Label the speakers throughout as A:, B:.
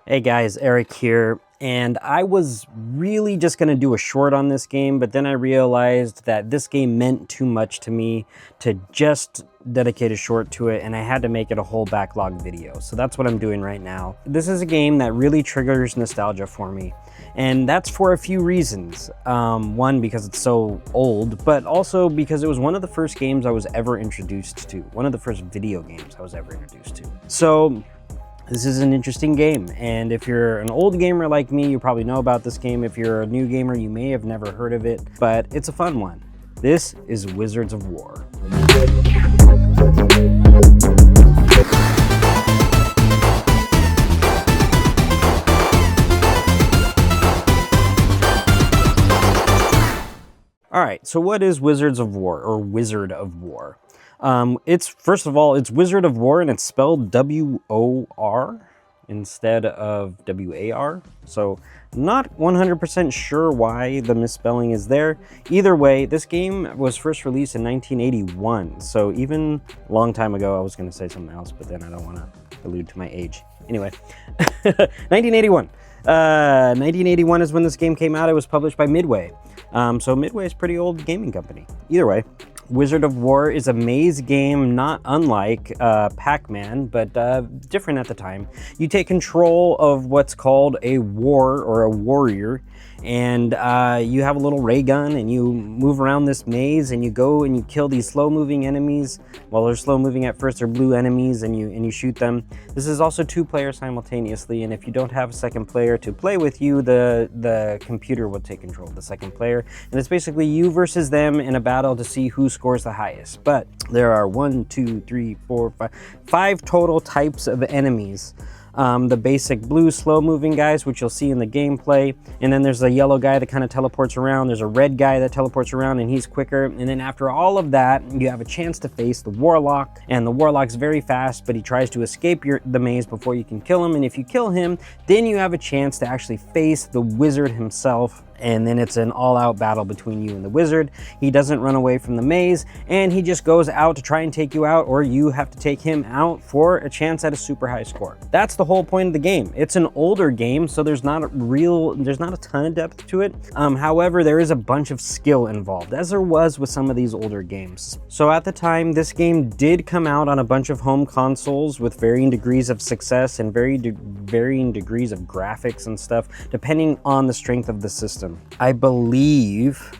A: Hey guys, Eric here, and I was really just going to do a short on this game, but then I realized that this game meant too much to me to just dedicate a short to it, and I had to make it a whole backlog video. So that's what I'm doing right now. This is a game that really triggers nostalgia for me, and that's for a few reasons. One, because it's so old, but also because it was one of the first games I was ever introduced to, one of the first video games I was ever introduced to. So this is an interesting game, and if you're an old gamer like me, you probably know about this game. If you're a new gamer, you may have never heard of it, but it's a fun one. This is Wizards of War. All right, so what is Wizards of War, or Wizard of War? First of all, it's Wizard of War, and it's spelled W-O-R instead of W-A-R. So not 100% sure why the misspelling is there. Either way, this game was first released in 1981. So even a long time ago. I was going to say something else, but then I don't want to allude to my age. Anyway, 1981. 1981 is when this game came out. It was published by Midway. So Midway is a pretty old gaming company. Either way, Wizard of War is a maze game not unlike Pac-Man, but different at the time. You take control of what's called a war or a warrior, and you have a little ray gun, and you move around this maze, and you go and you kill these slow-moving enemies. Well, they're slow-moving at first, they're blue enemies, and you shoot them. This is also two players simultaneously, and if you don't have a second player to play with you, the computer will take control of the second player, and it's basically you versus them in a battle to see who scores the highest. But there are 5 total types of enemies. The basic blue slow-moving guys, which you'll see in the gameplay, and then there's a yellow guy that kind of teleports around. There's a red guy that teleports around, and he's quicker. And then after all of that, you have a chance to face the warlock, and the warlock's very fast, but he tries to escape the maze before you can kill him. And if you kill him, then you have a chance to actually face the wizard himself, and then it's an all-out battle between you and the wizard. He doesn't run away from the maze, and he just goes out to try and take you out, or you have to take him out for a chance at a super high score. That's the whole point of the game. It's an older game, so there's not a ton of depth to it. However, there is a bunch of skill involved, as there was with some of these older games. So at the time, this game did come out on a bunch of home consoles with varying degrees of success and varying degrees of graphics and stuff, depending on the strength of the system. I believe,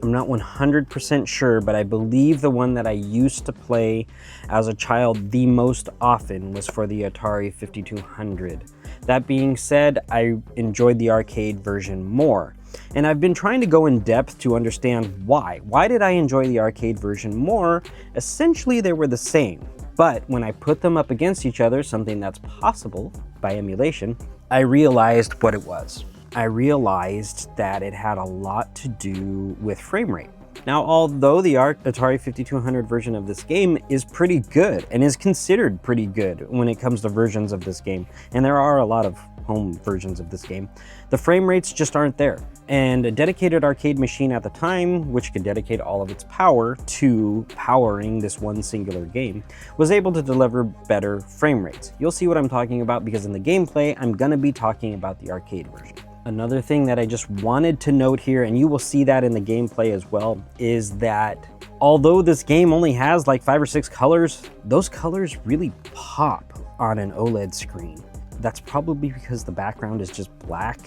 A: I'm not 100% sure, but I believe the one that I used to play as a child the most often was for the Atari 5200. That being said, I enjoyed the arcade version more. And I've been trying to go in depth to understand why. Why did I enjoy the arcade version more? Essentially, they were the same. But when I put them up against each other, something that's possible by emulation, I realized what it was. I realized that it had a lot to do with frame rate. Now, although the Atari 5200 version of this game is pretty good and is considered pretty good when it comes to versions of this game, and there are a lot of home versions of this game, the frame rates just aren't there. And a dedicated arcade machine at the time, which could dedicate all of its power to powering this one singular game, was able to deliver better frame rates. You'll see what I'm talking about because in the gameplay, I'm gonna be talking about the arcade version. Another thing that I just wanted to note here, and you will see that in the gameplay as well, is that although this game only has like 5 or 6 colors, those colors really pop on an OLED screen. That's probably because the background is just black.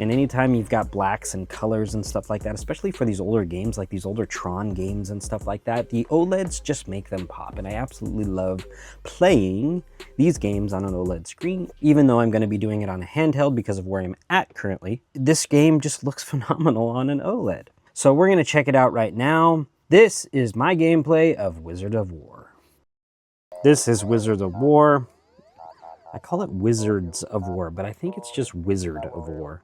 A: And anytime you've got blacks and colors and stuff like that, especially for these older games, like these older Tron games and stuff like that, the OLEDs just make them pop. And I absolutely love playing these games on an OLED screen, even though I'm going to be doing it on a handheld because of where I'm at currently. This game just looks phenomenal on an OLED. So we're going to check it out right now. This is my gameplay of Wizard of War. This is Wizard of War. I call it Wizards of War, but I think it's just Wizard of War.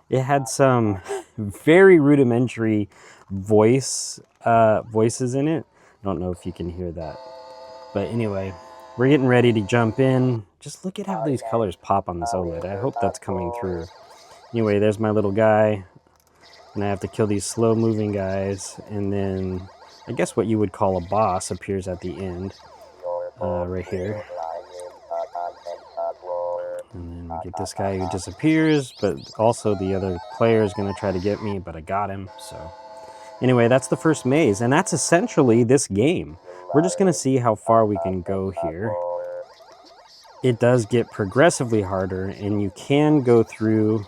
A: It had some very rudimentary voices in it. I don't know if you can hear that. But anyway, we're getting ready to jump in. Just look at how these colors pop on this OLED. I hope that's coming through. Anyway, there's my little guy. And I have to kill these slow-moving guys. And then I guess what you would call a boss appears at the end. Right here. And then we get this guy who disappears, but also the other player is going to try to get me, but I got him, so... Anyway, that's the first maze, and that's essentially this game. We're just going to see how far we can go here. It does get progressively harder, and you can go through...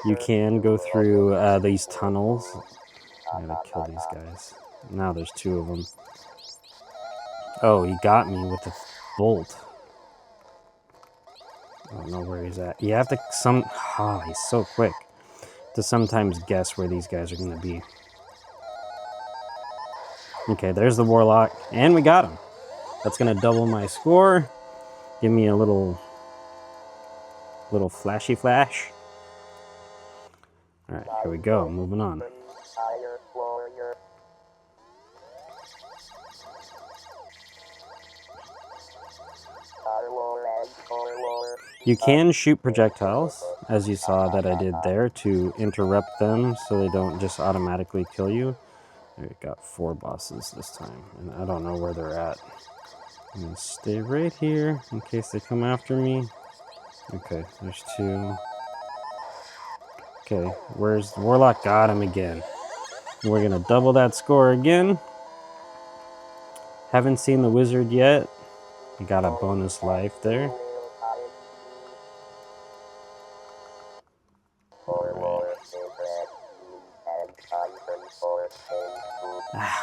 A: you can go through these tunnels. I'm going to kill these guys. Now there's 2 of them. Oh, he got me with the bolt. I don't know where he's at. You have to oh, he's so quick to sometimes guess where these guys are going to be. Okay, there's the Warlock, and we got him. That's going to double my score. Give me a little flashy flash. All right, here we go. Moving on. You can shoot projectiles, as you saw that I did there, to interrupt them so they don't just automatically kill you. We got 4 bosses this time, and I don't know where they're at. I'm gonna stay right here in case they come after me. Okay, there's 2. Okay, where's the Warlock? Got him again. We're gonna double that score again. Haven't seen the Wizard yet. We got a bonus life there.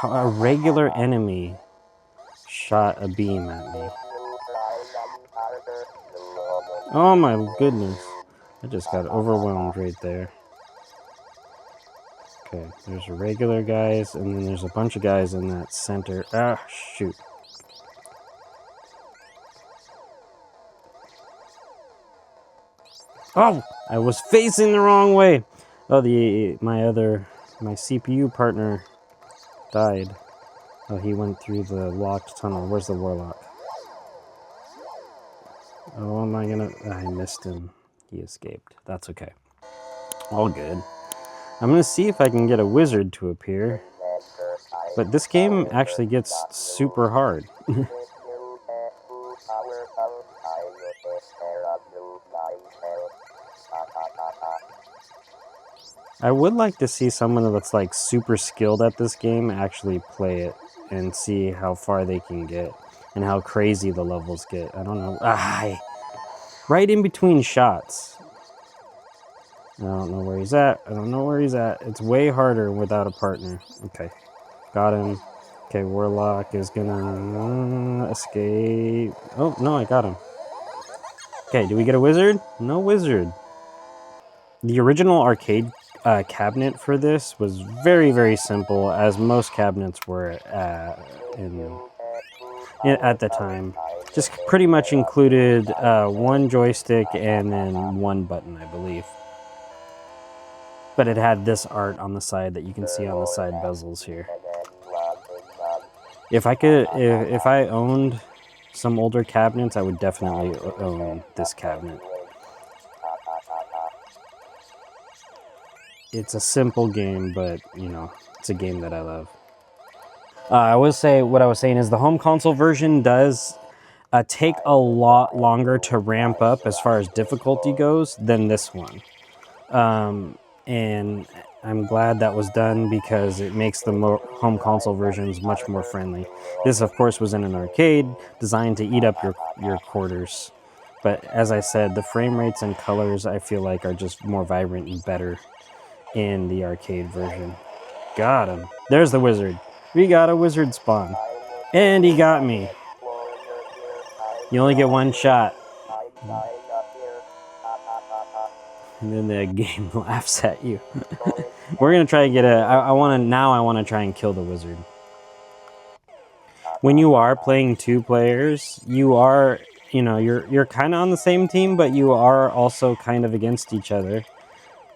A: A regular enemy shot a beam at me. Oh my goodness. I just got overwhelmed right there. Okay, there's regular guys, and then there's a bunch of guys in that center. Ah, shoot. Oh, I was facing the wrong way. Oh, my CPU partner died. Oh, he went through the locked tunnel. Where's the Warlock? Oh, I missed him. He escaped. That's okay. All good. I'm gonna see if I can get a Wizard to appear. But this game actually gets super hard. I would like to see someone that's like super skilled at this game actually play it and see how far they can get and how crazy the levels get. I don't know. Right in between shots. I don't know where he's at. I don't know where he's at. It's way harder without a partner. Okay. Got him. Okay, Warlock is gonna escape. Oh, no, I got him. Okay, do we get a Wizard? No Wizard. The original arcade cabinet for this was very, very simple, as most cabinets were at the time. Just pretty much included 1 joystick and then 1 button, I believe. But it had this art on the side that you can see on the side bezels here. If I owned some older cabinets, I would definitely own this cabinet. It's a simple game, but, you know, it's a game that I love. I will say, what I was saying is the home console version does take a lot longer to ramp up as far as difficulty goes than this one. And I'm glad that was done because it makes the home console versions much more friendly. This, of course, was in an arcade designed to eat up your quarters. But as I said, the frame rates and colors, I feel like, are just more vibrant and better in the arcade version. Got him. There's the Wizard. We got a Wizard spawn. And he got me. You only get 1 shot. And then the game laughs at you. We're gonna try to get I want to try and kill the Wizard. When you are playing 2 players, you are, you know, you're kind of on the same team, but you are also kind of against each other.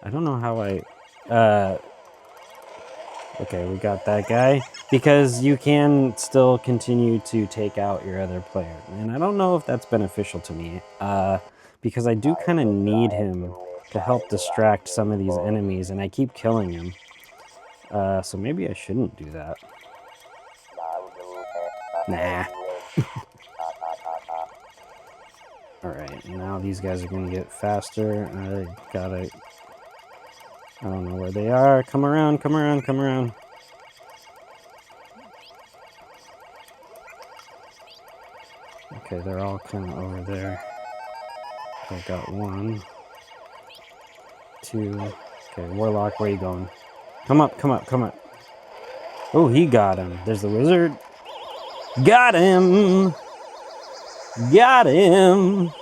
A: I don't know how okay, we got that guy. Because you can still continue to take out your other player. And I don't know if that's beneficial to me. Because I do kind of need him to help distract some of these enemies, and I keep killing him. So maybe I shouldn't do that. Nah. All right, now these guys are gonna get faster. I don't know where they are. Come around, come around, come around. Okay, they're all kind of over there. I got 1, 2. Okay, Warlock, where you going? Come up, come up, come up. Oh, he got him. There's the wizard. Got him! Got him!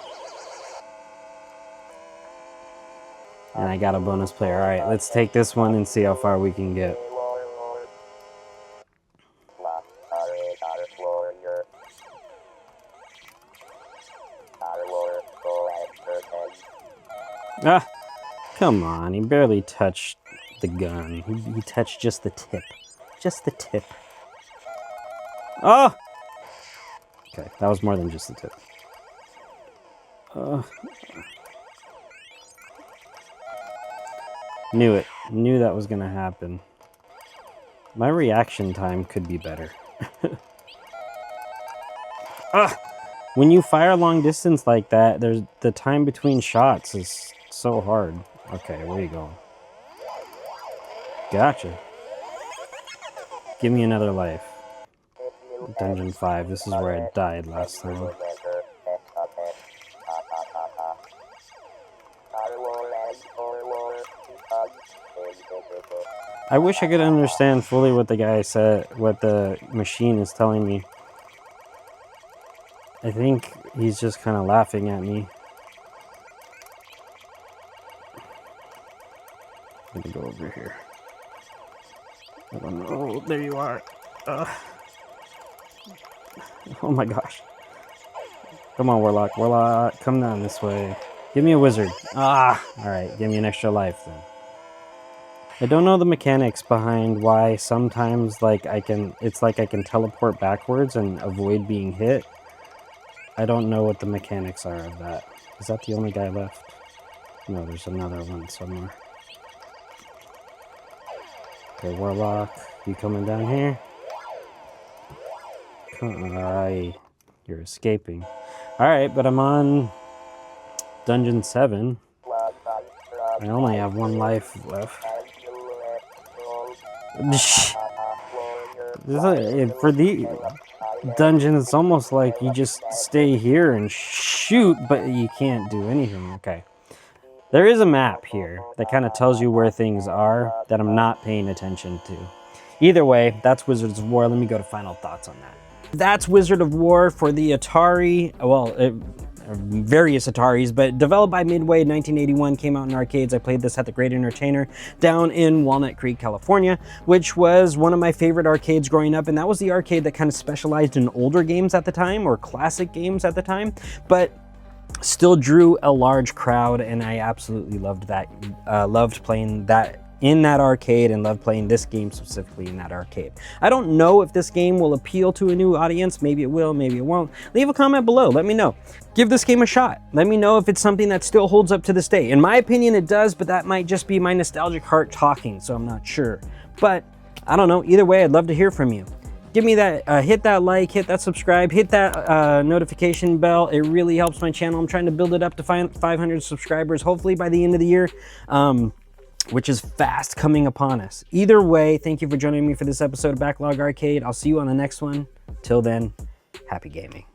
A: And I got a bonus player. All right, let's take this one and see how far we can get. Ah, come on. He barely touched the gun. He touched just the tip. Just the tip. Oh! Okay, that was more than just the tip. Knew it. Knew that was gonna happen. My reaction time could be better. When you fire long distance like that, there's the time between shots is so hard. Okay, where you going? Gotcha. Give me another life. Dungeon 5. This is where I died last time. I wish I could understand fully what the guy said, what the machine is telling me. I think he's just kind of laughing at me. I'm gonna go over here. I don't know. Oh, there you are. Oh my gosh. Come on, Warlock. Warlock, come down this way. Give me a wizard. Alright, give me an extra life then. I don't know the mechanics behind why sometimes it's like I can teleport backwards and avoid being hit. I don't know what the mechanics are of that. Is that the only guy left? No, there's another one somewhere. Okay, Warlock, you coming down here? You're escaping. Alright, but I'm on Dungeon 7. I only have 1 life left. For the dungeon, it's almost like you just stay here and shoot, but you can't do anything. Okay. There is a map here that kind of tells you where things are that I'm not paying attention to. Either way, that's Wizards of War. Let me go to final thoughts on that. That's Wizard of War for the Atari, various Ataris, but developed by Midway in 1981, came out in arcades. I played this at the Great Entertainer down in Walnut Creek, California, which was one of my favorite arcades growing up, and that was the arcade that kind of specialized in older games at the time, or classic games at the time, but still drew a large crowd, and I absolutely loved that. Loved playing that in that arcade and loved playing this game specifically in that arcade. I don't know if this game will appeal to a new audience. Maybe it will, maybe it won't. Leave a comment below, let me know. Give this game a shot. Let me know if it's something that still holds up to this day. In my opinion, it does, but that might just be my nostalgic heart talking, so I'm not sure. But I don't know, either way, I'd love to hear from you. Give me that, hit that like, hit that subscribe, hit that notification bell. It really helps my channel. I'm trying to build it up to 500 subscribers, hopefully by the end of the year. Which is fast coming upon us. Either way, thank you for joining me for this episode of Backlog Arcade. I'll see you on the next one. Till then, happy gaming.